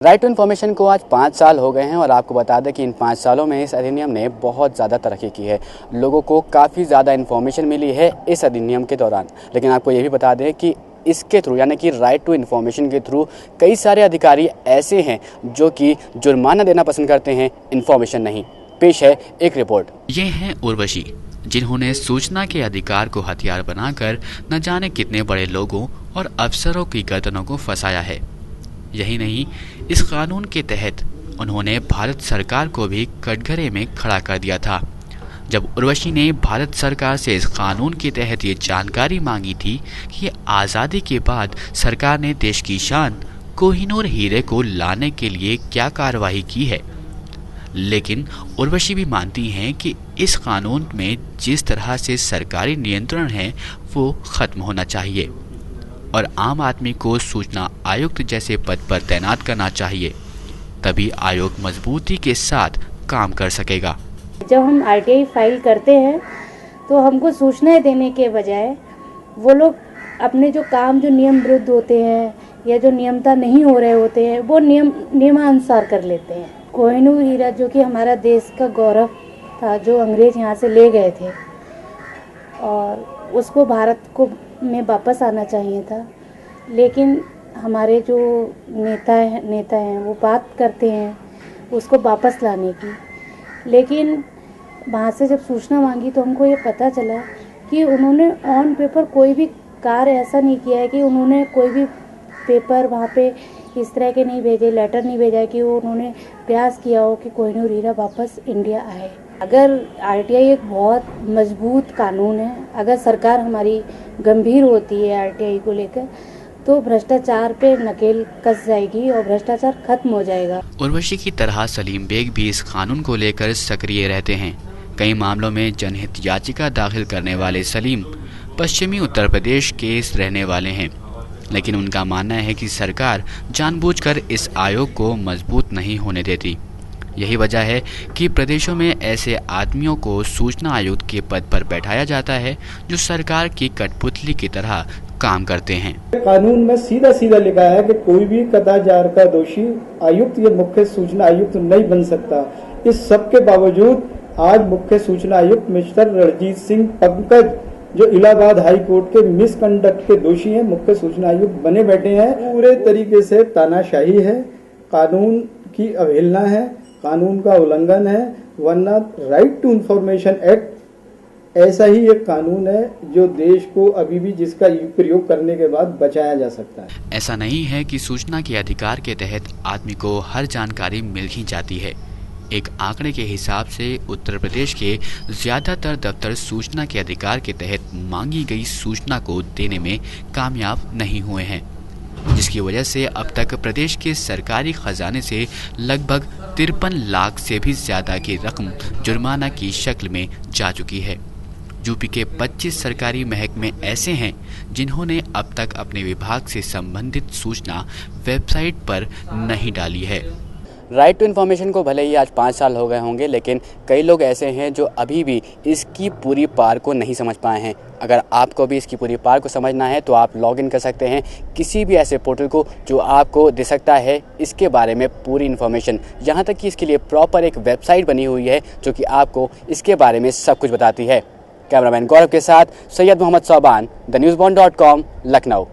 Right to information को आज 5 साल हो गए हैं और आपको बता दें कि इन 5 सालों में इस अधिनियम ने बहुत ज़्यादा तरक्की की है। लोगों को काफ़ी ज़्यादा इन्फॉर्मेशन मिली है इस अधिनियम के दौरान। लेकिन आपको ये भी बता दें कि इसके थ्रू यानी कि राइट टू इन्फॉर्मेशन के थ्रू कई सारे अधिकारी ऐसे हैं जो कि जुर्माना देना पसंद करते हैं, इन्फॉर्मेशन नहीं। पेश है एक रिपोर्ट। ये हैं उर्वशी, जिन्होंने सूचना के अधिकार को हथियार बनाकर न जाने कितने बड़े लोगों और अफसरों की गर्दनों को फंसाया है। यही नहीं, इस कानून के तहत उन्होंने भारत सरकार को भी कटघरे में खड़ा कर दिया था। जब उर्वशी ने भारत सरकार से इस कानून के तहत ये जानकारी मांगी थी कि आज़ादी के बाद सरकार ने देश की शान कोहिनूर हीरे को लाने के लिए क्या कार्रवाई की है, लेकिन उर्वशी भी मानती हैं कि इस कानून में जिस तरह से सरकारी नियंत्रण है वो खत्म होना चाहिए और आम आदमी को सूचना आयुक्त जैसे पद पर तैनात करना चाहिए, तभी आयोग मजबूती के साथ काम कर सकेगा। जब हम आरटीआई फाइल करते हैं तो हमको सूचनाएं देने के बजाय वो लोग अपने जो काम जो नियम विरुद्ध होते हैं या जो नियमता नहीं हो रहे होते हैं वो नियमानुसार कर लेते हैं। कोहिनूर हीरा जो कि हमारा देश का गौरव था, जो अंग्रेज यहाँ से ले गए थे और उसको भारत को में वापस आना चाहिए था, लेकिन हमारे जो नेता हैं वो बात करते हैं उसको वापस लाने की। लेकिन वहाँ से जब सूचना मांगी तो हमको ये पता चला कि उन्होंने ऑन पेपर कोई भी कार्य ऐसा नहीं किया है कि उन्होंने कोई भी पेपर वहाँ पे इस तरह के नहीं भेजे, लेटर नहीं भेजा कि वो उन्होंने प्रयास किया हो कि कोहिनूर हीरा वापस इंडिया आए। अगर आरटीआई एक बहुत मजबूत कानून है, अगर सरकार हमारी गंभीर होती है आरटीआई को लेकर, तो भ्रष्टाचार पे नकेल कस जाएगी और भ्रष्टाचार खत्म हो जाएगा। उर्वशी की तरह सलीम बेग भी इस कानून को लेकर सक्रिय रहते हैं। कई मामलों में जनहित याचिका दाखिल करने वाले सलीम पश्चिमी उत्तर प्रदेश के रहने वाले हैं, लेकिन उनका मानना है कि सरकार जानबूझकर इस आयोग को मजबूत नहीं होने देती। यही वजह है कि प्रदेशों में ऐसे आदमियों को सूचना आयुक्त के पद पर बैठाया जाता है जो सरकार की कठपुतली की तरह काम करते हैं। कानून में सीधा सीधा लिखा है कि कोई भी कदाचार का दोषी आयुक्त या मुख्य सूचना आयुक्त नहीं बन सकता। इस सब के बावजूद आज मुख्य सूचना आयुक्त मिस्टर रणजीत सिंह पंकज, जो इलाहाबाद हाई कोर्ट के मिसकंडक्ट के दोषी हैं, मुख्य सूचना आयुक्त बने बैठे हैं। पूरे तरीके से तानाशाही है, कानून की अवहेलना है, कानून का उल्लंघन है, वरना राइट टू इन्फॉर्मेशन एक्ट ऐसा ही एक कानून है जो देश को अभी भी जिसका प्रयोग करने के बाद बचाया जा सकता है। ऐसा नहीं है कि सूचना के अधिकार के तहत आदमी को हर जानकारी मिल ही जाती है। एक आंकड़े के हिसाब से उत्तर प्रदेश के ज्यादातर दफ्तर सूचना के अधिकार के तहत मांगी गई सूचना को देने में कामयाब नहीं हुए हैं, जिसकी वजह से अब तक प्रदेश के सरकारी खजाने से लगभग 53 लाख से भी ज्यादा की रकम जुर्माना की शक्ल में जा चुकी है। यूपी के 25 सरकारी महकमे ऐसे हैं जिन्होंने अब तक अपने विभाग से संबंधित सूचना वेबसाइट पर नहीं डाली है। राइट टू इन्फॉर्मेशन को भले ही आज 5 साल हो गए होंगे, लेकिन कई लोग ऐसे हैं जो अभी भी इसकी पूरी पार को नहीं समझ पाए हैं। अगर आपको भी इसकी पूरी पार को समझना है तो आप लॉगिन कर सकते हैं किसी भी ऐसे पोर्टल को जो आपको दे सकता है इसके बारे में पूरी इन्फॉर्मेशन। यहाँ तक कि इसके लिए प्रॉपर एक वेबसाइट बनी हुई है जो कि आपको इसके बारे में सब कुछ बताती है। कैमरामैन गौरव के साथ सैयद मोहम्मद सोबान, thenewsbond.com, लखनऊ।